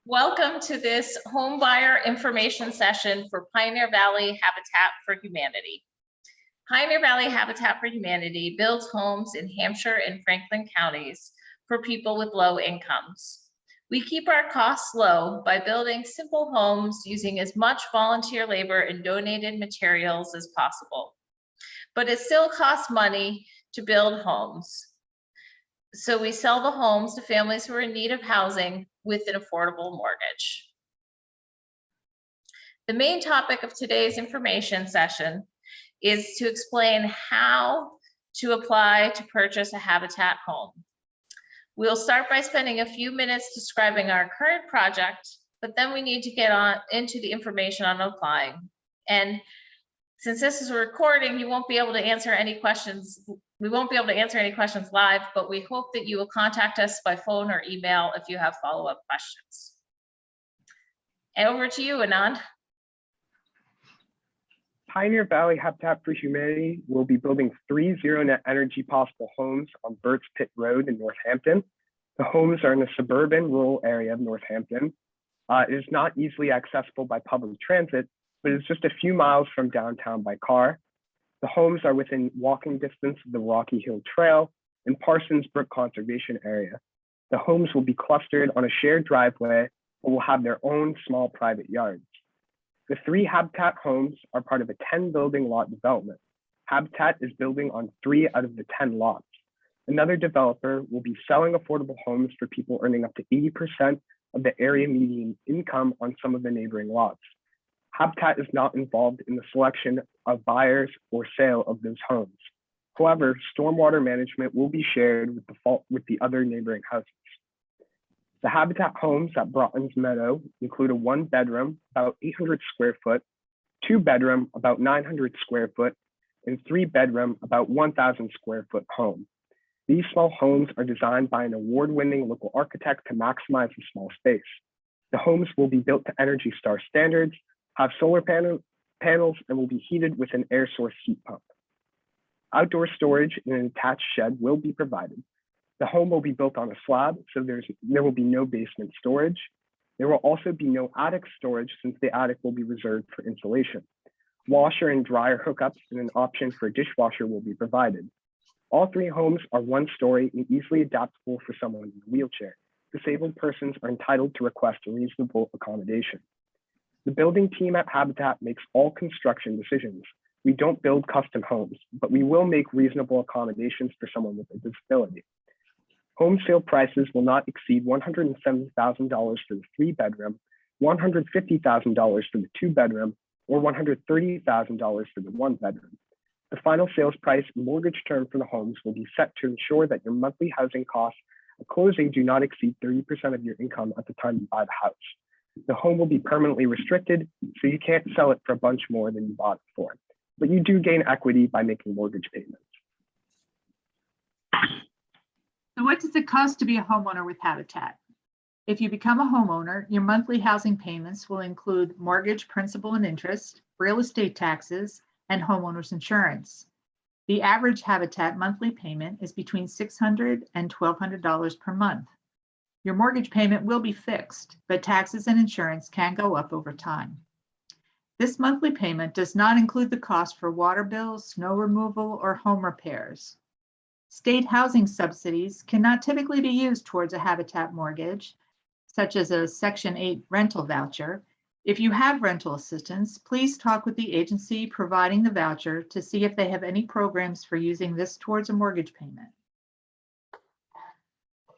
Welcome to this Homebuyer information session for Pioneer Valley Habitat for Humanity. Pioneer Valley Habitat for Humanity builds homes in Hampshire and Franklin counties for people with low incomes. We keep our costs low by building simple homes using as much volunteer labor and donated materials as possible. But it still costs money to build homes. So we sell the homes to families who are in need of housing with an affordable mortgage. The main topic of today's information session is to explain how to apply to purchase a Habitat home. We'll start by spending a few minutes describing our current project, but then we need to get into the information on applying. And since this is a recording, you won't be able to answer any questions. We won't be able to answer any questions live, but we hope that you will contact us by phone or email if you have follow-up questions. And over to you, Anand. Pioneer Valley Habitat for Humanity will be building 3 zero-net energy possible homes on Burt's Pit Road in Northampton. The homes are in a suburban rural area of Northampton. It is not easily accessible by public transit, but it's just a few miles from downtown by car. The homes are within walking distance of the Rocky Hill Trail and Parsons Brook Conservation Area. The homes will be clustered on a shared driveway but will have their own small private yards. The 3 Habitat homes are part of a 10-building lot development. Habitat is building on 3 out of the 10 lots. Another developer will be selling affordable homes for people earning up to 80% of the area median income on some of the neighboring lots. Habitat is not involved in the selection of buyers or sale of those homes. However, stormwater management will be shared with the other neighboring houses. The Habitat homes at Broughton's Meadow include a 1-bedroom, about 800 square foot, 2-bedroom, about 900 square foot, and 3-bedroom, about 1,000 square foot home. These small homes are designed by an award-winning local architect to maximize the small space. The homes will be built to Energy Star standards, have solar panels, and will be heated with an air source heat pump. Outdoor storage in an attached shed will be provided. The home will be built on a slab, so there will be no basement storage. There will also be no attic storage since the attic will be reserved for insulation. Washer and dryer hookups and an option for a dishwasher will be provided. All 3 homes are 1-story and easily adaptable for someone in a wheelchair. Disabled persons are entitled to request a reasonable accommodation. The building team at Habitat makes all construction decisions. We don't build custom homes, but we will make reasonable accommodations for someone with a disability. Home sale prices will not exceed $170,000 for the 3-bedroom, $150,000 for the 2-bedroom, or $130,000 for the 1-bedroom. The final sales price and mortgage term for the homes will be set to ensure that your monthly housing costs at closing do not exceed 30% of your income at the time you buy the house. The home will be permanently restricted, so you can't sell it for a bunch more than you bought it for, but you do gain equity by making mortgage payments. So what does it cost to be a homeowner with Habitat? If you become a homeowner, your monthly housing payments will include mortgage principal and interest, real estate taxes, and homeowner's insurance. The average Habitat monthly payment is between $600 and $1,200 per month. Your mortgage payment will be fixed, but taxes and insurance can go up over time. This monthly payment does not include the cost for water bills, snow removal, or home repairs. State housing subsidies cannot typically be used towards a Habitat mortgage, such as a Section 8 rental voucher. If you have rental assistance, please talk with the agency providing the voucher to see if they have any programs for using this towards a mortgage payment.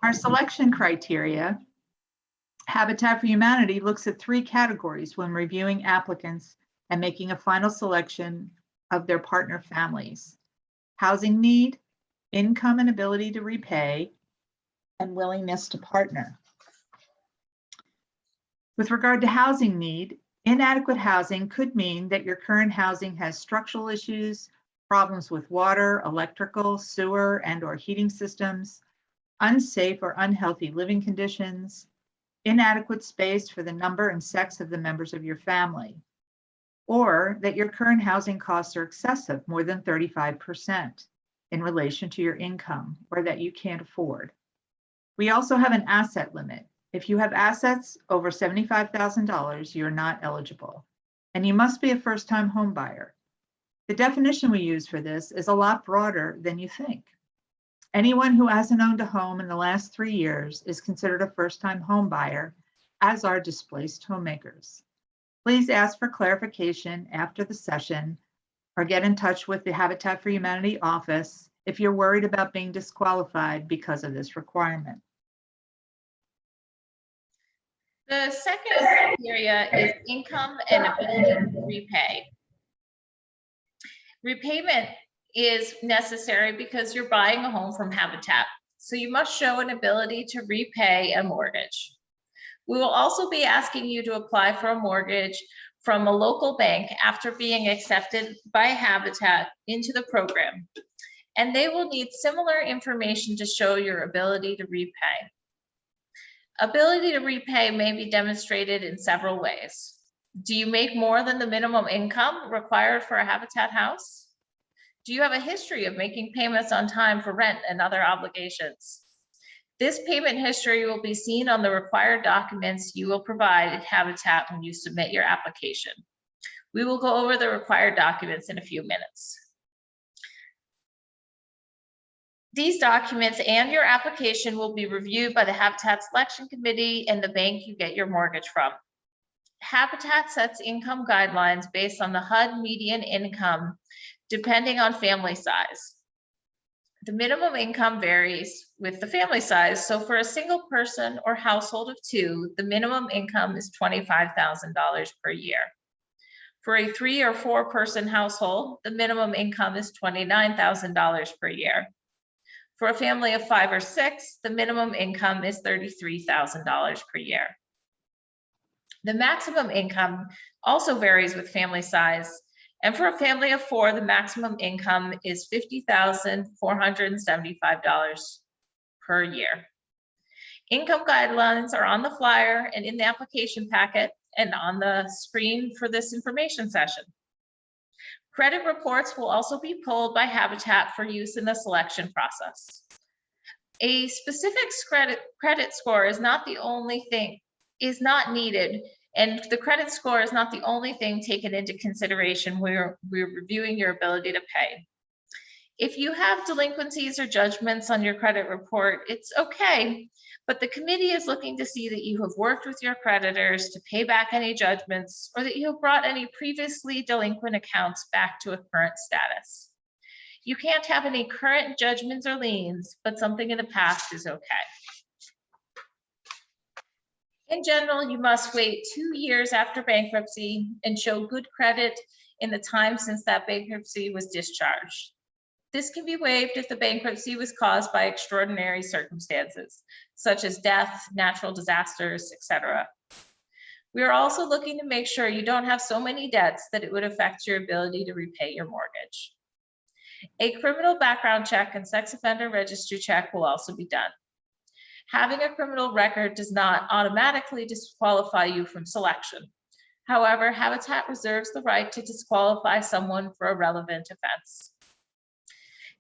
Our selection criteria, Habitat for Humanity looks at 3 categories when reviewing applicants and making a final selection of their partner families: housing need, income and ability to repay, and willingness to partner. With regard to housing need, inadequate housing could mean that your current housing has structural issues, problems with water, electrical, sewer, and/or heating systems, unsafe or unhealthy living conditions, inadequate space for the number and sex of the members of your family, or that your current housing costs are excessive, more than 35% in relation to your income, or that you can't afford. We also have an asset limit. If you have assets over $75,000, you're not eligible, and you must be a first-time home buyer. The definition we use for this is a lot broader than you think. Anyone who hasn't owned a home in the last 3 years is considered a first-time home buyer, as are displaced homemakers. Please ask for clarification after the session or get in touch with the Habitat for Humanity office if you're worried about being disqualified because of this requirement. The second criteria is income and ability to repay. Repayment is necessary because you're buying a home from Habitat, so you must show an ability to repay a mortgage. We will also be asking you to apply for a mortgage from a local bank after being accepted by Habitat into the program, and they will need similar information to show your ability to repay. Ability to repay may be demonstrated in several ways. Do you make more than the minimum income required for a Habitat house? Do you have a history of making payments on time for rent and other obligations? This payment history will be seen on the required documents you will provide at Habitat when you submit your application. We will go over the required documents in a few minutes. These documents and your application will be reviewed by the Habitat Selection Committee and the bank you get your mortgage from. Habitat sets income guidelines based on the HUD median income, depending on family size. The minimum income varies with the family size. So for a single person or household of 2, the minimum income is $25,000 per year. For a 3 or 4 person household, the minimum income is $29,000 per year. For a family of 5 or 6, the minimum income is $33,000 per year. The maximum income also varies with family size. And for a family of 4, the maximum income is $50,475 per year. Income guidelines are on the flyer and in the application packet and on the screen for this information session. Credit reports will also be pulled by Habitat for use in the selection process. A specific credit score is not needed, and the credit score is not the only thing taken into consideration when we're reviewing your ability to pay. If you have delinquencies or judgments on your credit report, it's okay, but the committee is looking to see that you have worked with your creditors to pay back any judgments or that you have brought any previously delinquent accounts back to a current status. You can't have any current judgments or liens, but something in the past is okay. In general, you must wait 2 years after bankruptcy and show good credit in the time since that bankruptcy was discharged. This can be waived if the bankruptcy was caused by extraordinary circumstances, such as death, natural disasters, etc. We are also looking to make sure you don't have so many debts that it would affect your ability to repay your mortgage. A criminal background check and sex offender registry check will also be done. Having a criminal record does not automatically disqualify you from selection. However, Habitat reserves the right to disqualify someone for a relevant offense.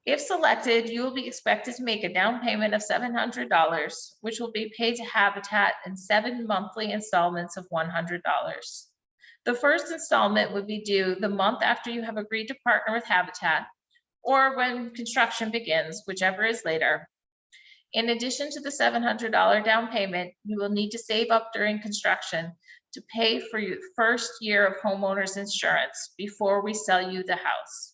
If selected, you will be expected to make a down payment of $700, which will be paid to Habitat in 7 monthly installments of $100. The first installment would be due the month after you have agreed to partner with Habitat, or when construction begins, whichever is later. In addition to the $700 down payment, you will need to save up during construction to pay for your first year of homeowner's insurance before we sell you the house.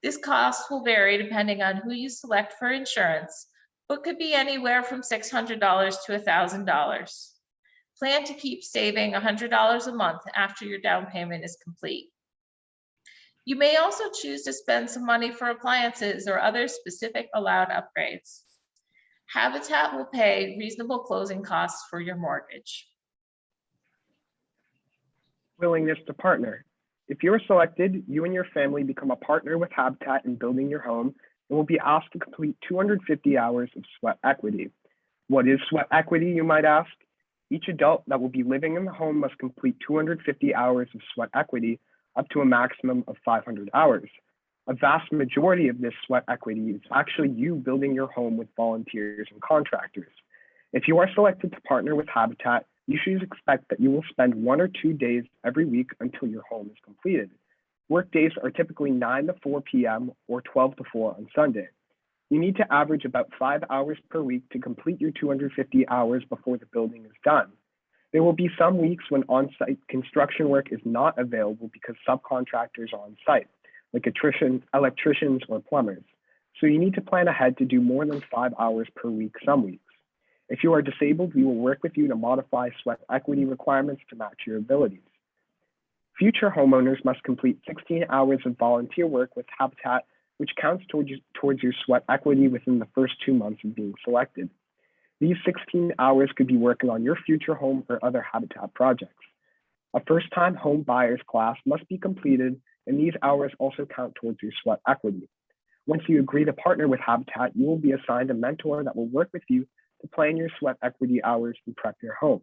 This cost will vary depending on who you select for insurance, but could be anywhere from $600 to $1,000. Plan to keep saving $100 a month after your down payment is complete. You may also choose to spend some money for appliances or other specific allowed upgrades. Habitat will pay reasonable closing costs for your mortgage. Willingness to partner. If you're selected, you and your family become a partner with Habitat in building your home and will be asked to complete 250 hours of sweat equity. What is sweat equity, you might ask? Each adult that will be living in the home must complete 250 hours of sweat equity, up to a maximum of 500 hours. A vast majority of this sweat equity is actually you building your home with volunteers and contractors. If you are selected to partner with Habitat, you should expect that you will spend 1 or 2 days every week until your home is completed. Work days are typically 9 to 4 p.m. or 12 to 4 on Sunday. You need to average about 5 hours per week to complete your 250 hours before the building is done. There will be some weeks when on-site construction work is not available because subcontractors are on site, like electricians or plumbers. So you need to plan ahead to do more than 5 hours per week some weeks. If you are disabled, we will work with you to modify sweat equity requirements to match your abilities. Future homeowners must complete 16 hours of volunteer work with Habitat, which counts towards your sweat equity within the first 2 months of being selected. These 16 hours could be working on your future home or other Habitat projects. A first-time home buyers class must be completed, and these hours also count towards your sweat equity. Once you agree to partner with Habitat, you will be assigned a mentor that will work with you to plan your sweat equity hours and prep your home.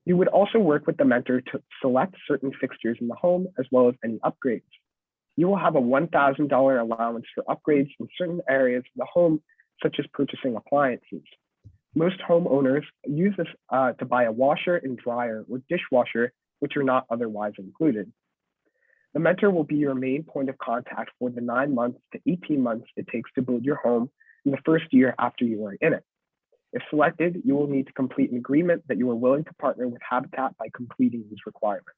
You would also work with the mentor to select certain fixtures in the home as well as any upgrades. You will have a $1,000 allowance for upgrades in certain areas of the home, such as purchasing appliances. Most homeowners use this to buy a washer and dryer or dishwasher, which are not otherwise included. The mentor will be your main point of contact for the 9 months to 18 months it takes to build your home in the first year after you are in it. If selected, you will need to complete an agreement that you are willing to partner with Habitat by completing these requirements.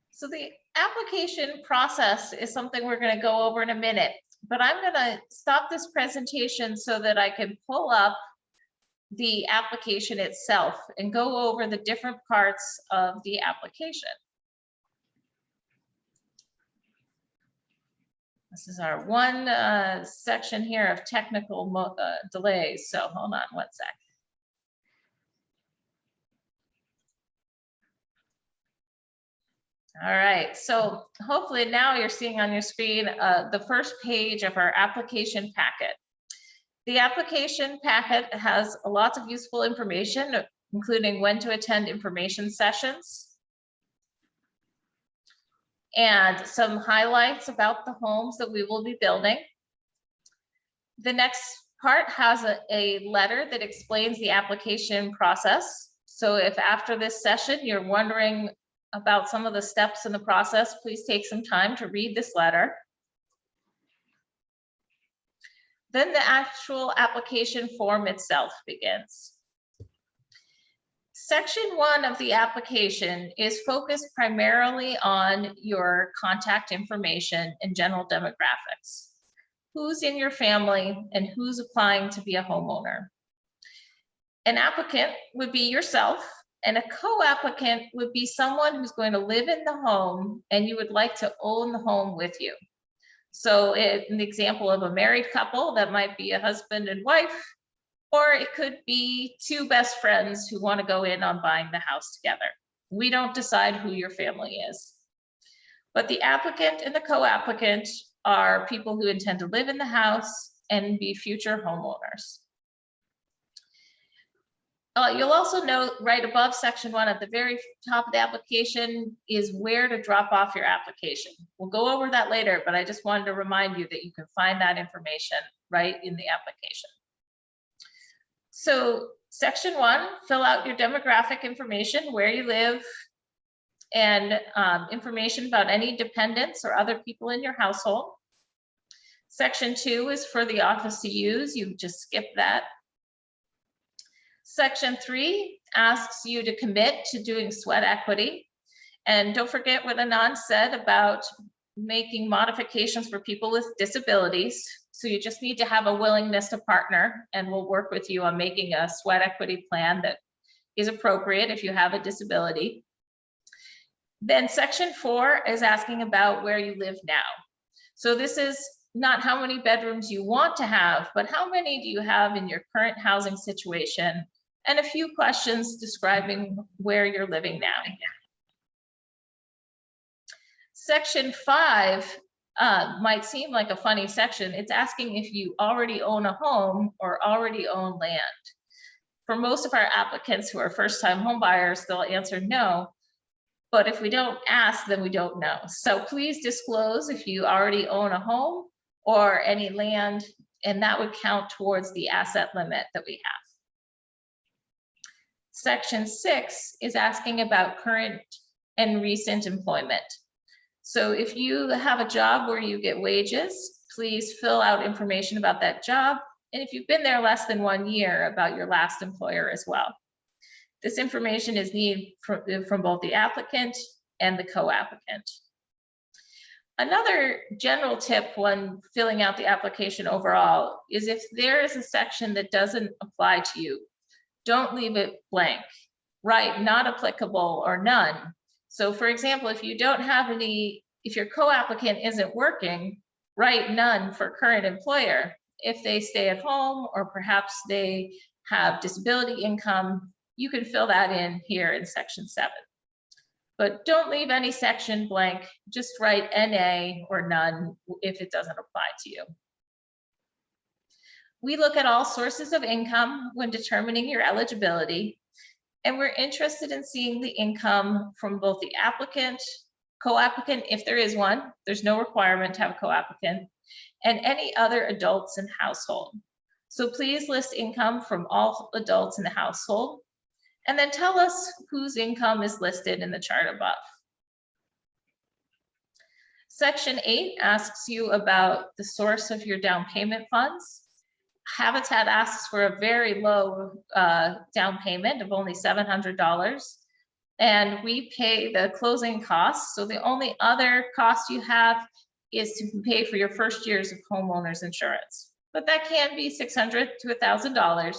So the application process is something we're going to go over in a minute, but I'm going to stop this presentation so that I can pull up the application itself and go over the different parts of the application. This is our one section here of technical delays. So hold on one sec. All right, so hopefully now you're seeing on your screen the first page of our application packet. The application packet has lots of useful information, including when to attend information sessions, and some highlights about the homes that we will be building. The next part has a letter that explains the application process. So if after this session you're wondering about some of the steps in the process, please take some time to read this letter. Then the actual application form itself begins. Section 1 of the application is focused primarily on your contact information and general demographics. Who's in your family and who's applying to be a homeowner. An applicant would be yourself, and a co-applicant would be someone who's going to live in the home and you would like to own the home with you. So in the example of a married couple, that might be a husband and wife, or it could be 2 best friends who want to go in on buying the house together. We don't decide who your family is. But the applicant and the co-applicant are people who intend to live in the house and be future homeowners. You'll also note right above section 1 at the very top of the application is where to drop off your application. We'll go over that later, but I just wanted to remind you that you can find that information right in the application. So section 1, fill out your demographic information, where you live, and information about any dependents or other people in your household. Section 2 is for the office to use. You just skip that. Section 3 asks you to commit to doing sweat equity. And don't forget what Anand said about making modifications for people with disabilities. So you just need to have a willingness to partner, and we'll work with you on making a sweat equity plan that is appropriate if you have a disability. Then section 4 is asking about where you live now. So this is not how many bedrooms you want to have, but how many do you have in your current housing situation, and a few questions describing where you're living now. Section 5 might seem like a funny section. It's asking if you already own a home or already own land. For most of our applicants who are first-time home buyers, they'll answer no. But if we don't ask, then we don't know. So please disclose if you already own a home or any land and that would count towards the asset limit that we have. Section 6 is asking about current and recent employment. So if you have a job where you get wages, please fill out information about that job. And if you've been there less than 1 year, about your last employer as well. This information is needed from both the applicant and the co-applicant. Another general tip when filling out the application overall is if there is a section that doesn't apply to you, don't leave it blank. Write not applicable or none. So for example, if you don't have any, if your co-applicant isn't working, write none for current employer. If they stay at home or perhaps they have disability income, you can fill that in here in section 7. But don't leave any section blank, just write NA or none if it doesn't apply to you. We look at all sources of income when determining your eligibility, and we're interested in seeing the income from both the applicant, co-applicant, if there is one, there's no requirement to have a co-applicant, and any other adults in the household. So please list income from all adults in the household, and then tell us whose income is listed in the chart above. Section 8 asks you about the source of your down payment funds. Habitat asks for a very low down payment of only $700, and we pay the closing costs. So the only other cost you have is to pay for your first years of homeowners insurance, but that can be $600 to $1,000.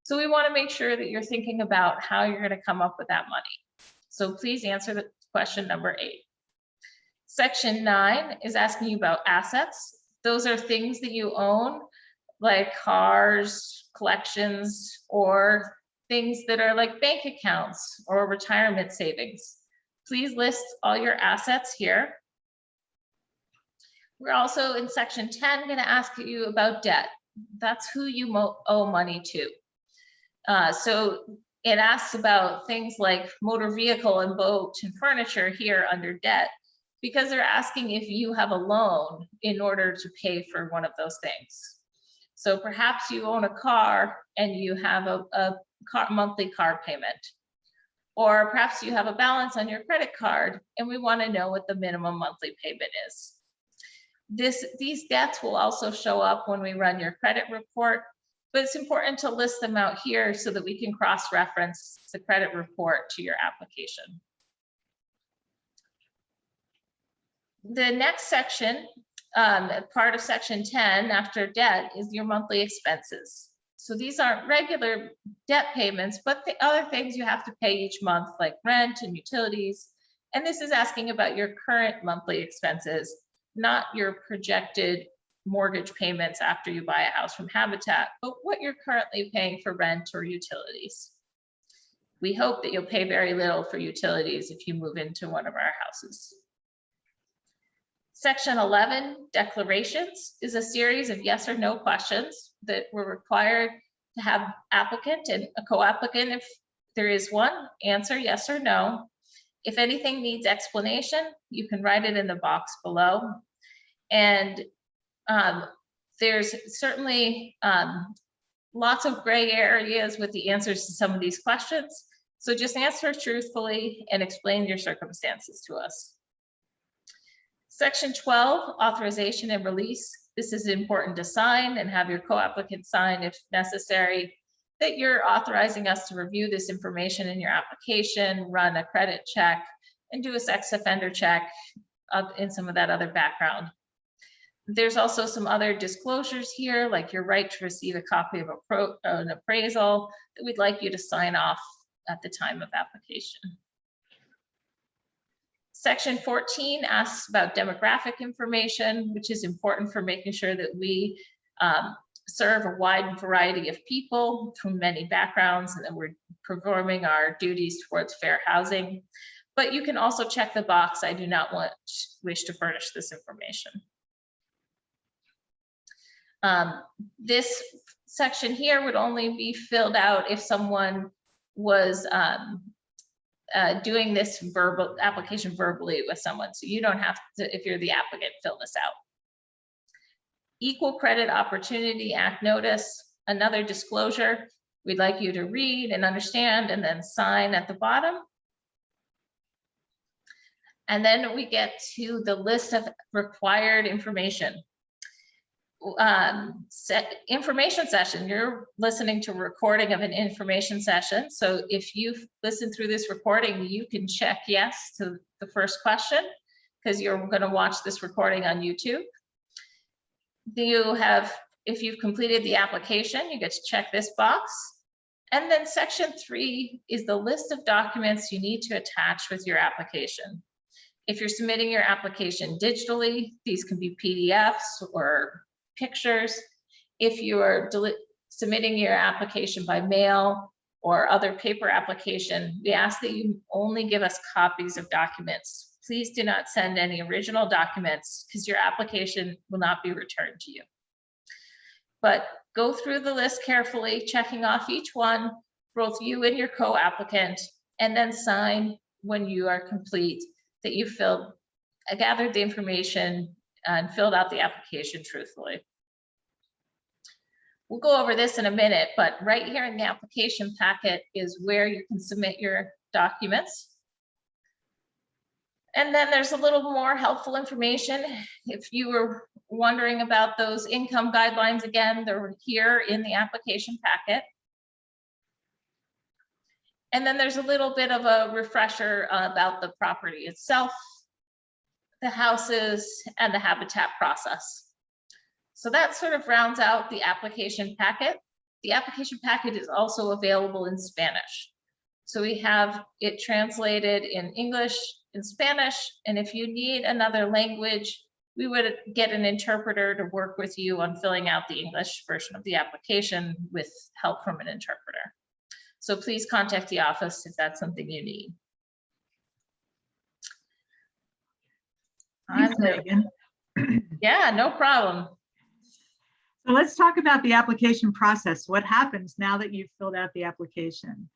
So we want to make sure that you're thinking about how you're going to come up with that money. So please answer the question number 8. Section 9 is asking you about assets. Those are things that you own, like cars, collections, or things that are like bank accounts or retirement savings. Please list all your assets here. We're also in section 10 going to ask you about debt. That's who you owe money to. So it asks about things like motor vehicle and boat and furniture here under debt, because they're asking if you have a loan in order to pay for one of those things. So perhaps you own a car and you have a monthly car payment, or perhaps you have a balance on your credit card and we want to know what the minimum monthly payment is. These debts will also show up when we run your credit report, but it's important to list them out here so that we can cross-reference the credit report to your application. The next section, part of section 10 after debt, is your monthly expenses. So these aren't regular debt payments, but the other things you have to pay each month, like rent and utilities. And this is asking about your current monthly expenses, not your projected mortgage payments after you buy a house from Habitat, but what you're currently paying for rent or utilities. We hope that you'll pay very little for utilities if you move into one of our houses. Section 11, declarations, is a series of yes or no questions that were required to have applicant and a co-applicant, if there is one, answer yes or no. If anything needs explanation, you can write it in the box below. And there's certainly lots of gray areas with the answers to some of these questions. So just answer truthfully and explain your circumstances to us. Section 12, authorization and release. This is important to sign and have your co-applicant sign if necessary, that you're authorizing us to review this information in your application, run a credit check, and do a sex offender check in some of that other background. There's also some other disclosures here, like your right to receive a copy of an appraisal that we'd like you to sign off at the time of application. Section 14 asks about demographic information, which is important for making sure that we serve a wide variety of people from many backgrounds and that we're performing our duties towards fair housing. But you can also check the box, I do not wish to furnish this information. This section here would only be filled out if someone was doing this application verbally with someone. So you don't have to, if you're the applicant, fill this out. Equal Credit Opportunity Act notice, another disclosure we'd like you to read and understand and then sign at the bottom. And then we get to the list of required information. Information session, you're listening to a recording of an information session. So if you've listened through this recording, you can check yes to the first question because you're going to watch this recording on YouTube. If you've completed the application, you get to check this box. And then section 3 is the list of documents you need to attach with your application. If you're submitting your application digitally, these can be PDFs or pictures. If you are submitting your application by mail or other paper application, we ask that you only give us copies of documents. Please do not send any original documents because your application will not be returned to you. But go through the list carefully, checking off each one, both you and your co-applicant, and then sign when you are complete that you gathered the information and filled out the application truthfully. We'll go over this in a minute, but right here in the application packet is where you can submit your documents. And then there's a little more helpful information. If you were wondering about those income guidelines, again, they're here in the application packet. And then there's a little bit of a refresher about the property itself, the houses, and the habitat process. So that sort of rounds out the application packet. The application packet is also available in Spanish. So we have it translated in English, in Spanish, and if you need another language, we would get an interpreter to work with you on filling out the English version of the application with help from an interpreter. So please contact the office if that's something you need. Thanks, Megan. Yeah, no problem. So let's talk about the application process. What happens now that you've filled out the application?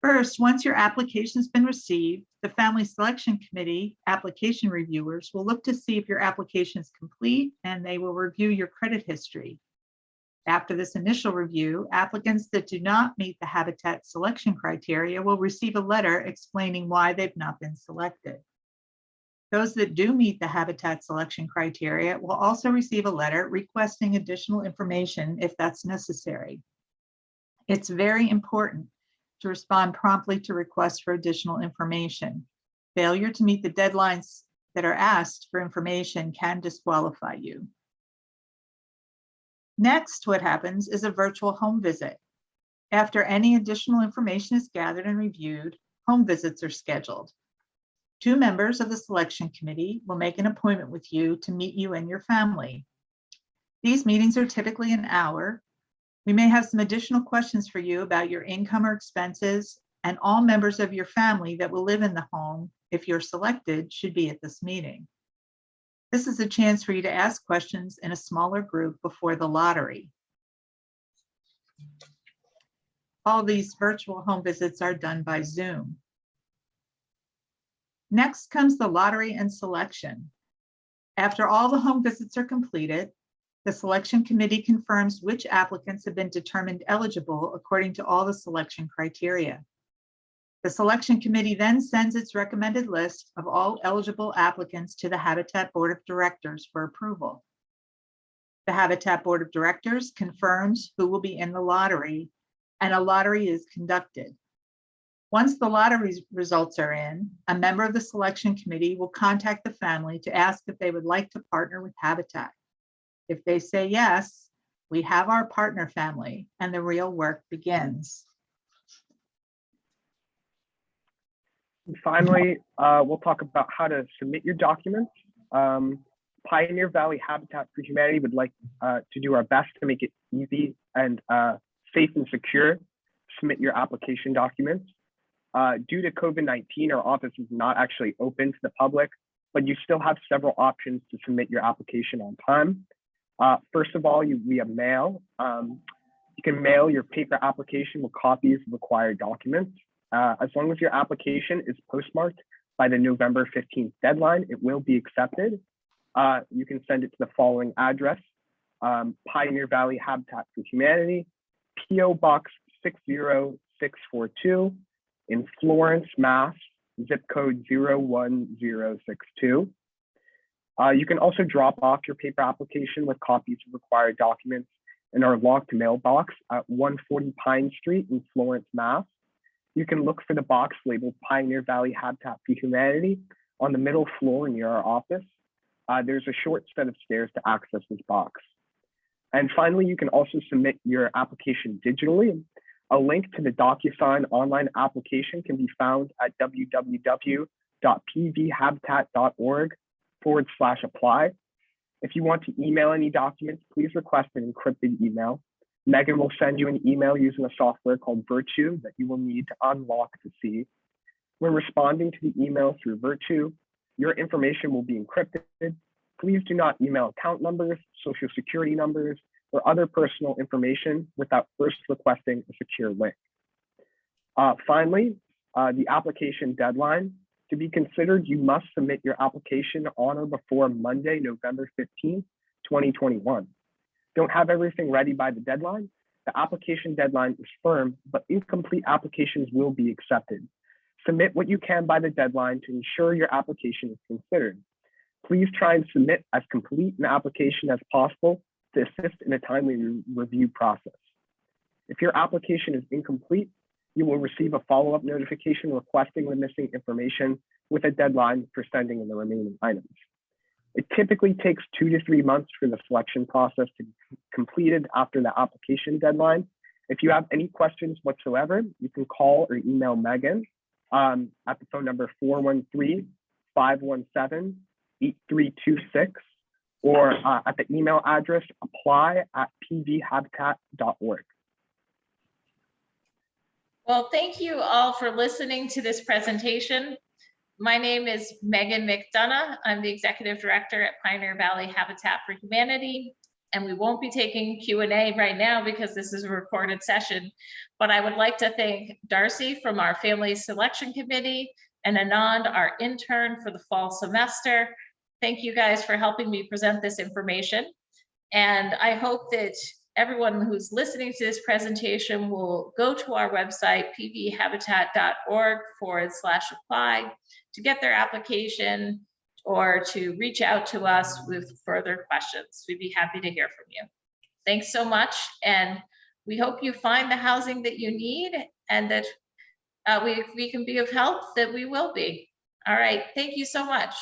First, once your application's been received, the Family Selection Committee application reviewers will look to see if your application is complete and they will review your credit history. After this initial review, applicants that do not meet the habitat selection criteria will receive a letter explaining why they've not been selected. Those that do meet the habitat selection criteria will also receive a letter requesting additional information if that's necessary. It's very important to respond promptly to requests for additional information. Failure to meet the deadlines that are asked for information can disqualify you. Next, what happens is a virtual home visit. After any additional information is gathered and reviewed, home visits are scheduled. 2 members of the selection committee will make an appointment with you to meet you and your family. These meetings are typically an hour. We may have some additional questions for you about your income or expenses, and all members of your family that will live in the home, if you're selected, should be at this meeting. This is a chance for you to ask questions in a smaller group before the lottery. All these virtual home visits are done by Zoom. Next comes the lottery and selection. After all the home visits are completed, the selection committee confirms which applicants have been determined eligible according to all the selection criteria. The selection committee then sends its recommended list of all eligible applicants to the Habitat Board of Directors for approval. The Habitat Board of Directors confirms who will be in the lottery, and a lottery is conducted. Once the lottery results are in, a member of the selection committee will contact the family to ask if they would like to partner with Habitat. If they say yes, we have our partner family and the real work begins. And finally, we'll talk about how to submit your documents. Pioneer Valley Habitat for Humanity would like to do our best to make it easy and safe and secure to submit your application documents. Due to COVID-19, our office is not actually open to the public, but you still have several options to submit your application on time. First of all, via mail. You can mail your paper application with copies of required documents. As long as your application is postmarked by the November 15th deadline, it will be accepted. You can send it to the following address: Pioneer Valley Habitat for Humanity, PO Box 60642 in Florence, Mass, zip code 01062. You can also drop off your paper application with copies of required documents in our locked mailbox at 140 Pine Street in Florence, Mass. You can look for the box labeled Pioneer Valley Habitat for Humanity on the middle floor near our office. There's a short set of stairs to access this box. And finally, you can also submit your application digitally. A link to the DocuSign online application can be found at www.pvhabitat.org/apply. If you want to email any documents, please request an encrypted email. Megan will send you an email using a software called Virtue that you will need to unlock to see. When responding to the email through Virtue, your information will be encrypted. Please do not email account numbers, social security numbers, or other personal information without first requesting a secure link. Finally, the application deadline. To be considered, you must submit your application on or before Monday, November 15th, 2021. Don't have everything ready by the deadline. The application deadline is firm, but incomplete applications will be accepted. Submit what you can by the deadline to ensure your application is considered. Please try and submit as complete an application as possible to assist in a timely review process. If your application is incomplete, you will receive a follow-up notification requesting the missing information with a deadline for sending in the remaining items. It typically takes 2 to 3 months for the selection process to be completed after the application deadline. If you have any questions whatsoever, you can call or email Megan at the phone number 413-517-8326 or at the email address apply@pvhabitat.org. Well, thank you all for listening to this presentation. My name is Megan McDonough. I'm the Executive Director at Pioneer Valley Habitat for Humanity, and we won't be taking Q&A right now because this is a recorded session, but I would like to thank Darcy from our Family Selection Committee and Anand, our intern for the fall semester. Thank you guys for helping me present this information. And I hope that everyone who's listening to this presentation will go to our website, pvhabitat.org/apply, to get their application or to reach out to us with further questions. We'd be happy to hear from you. Thanks so much. And we hope you find the housing that you need and that we can be of help, that we will be. All right. Thank you so much.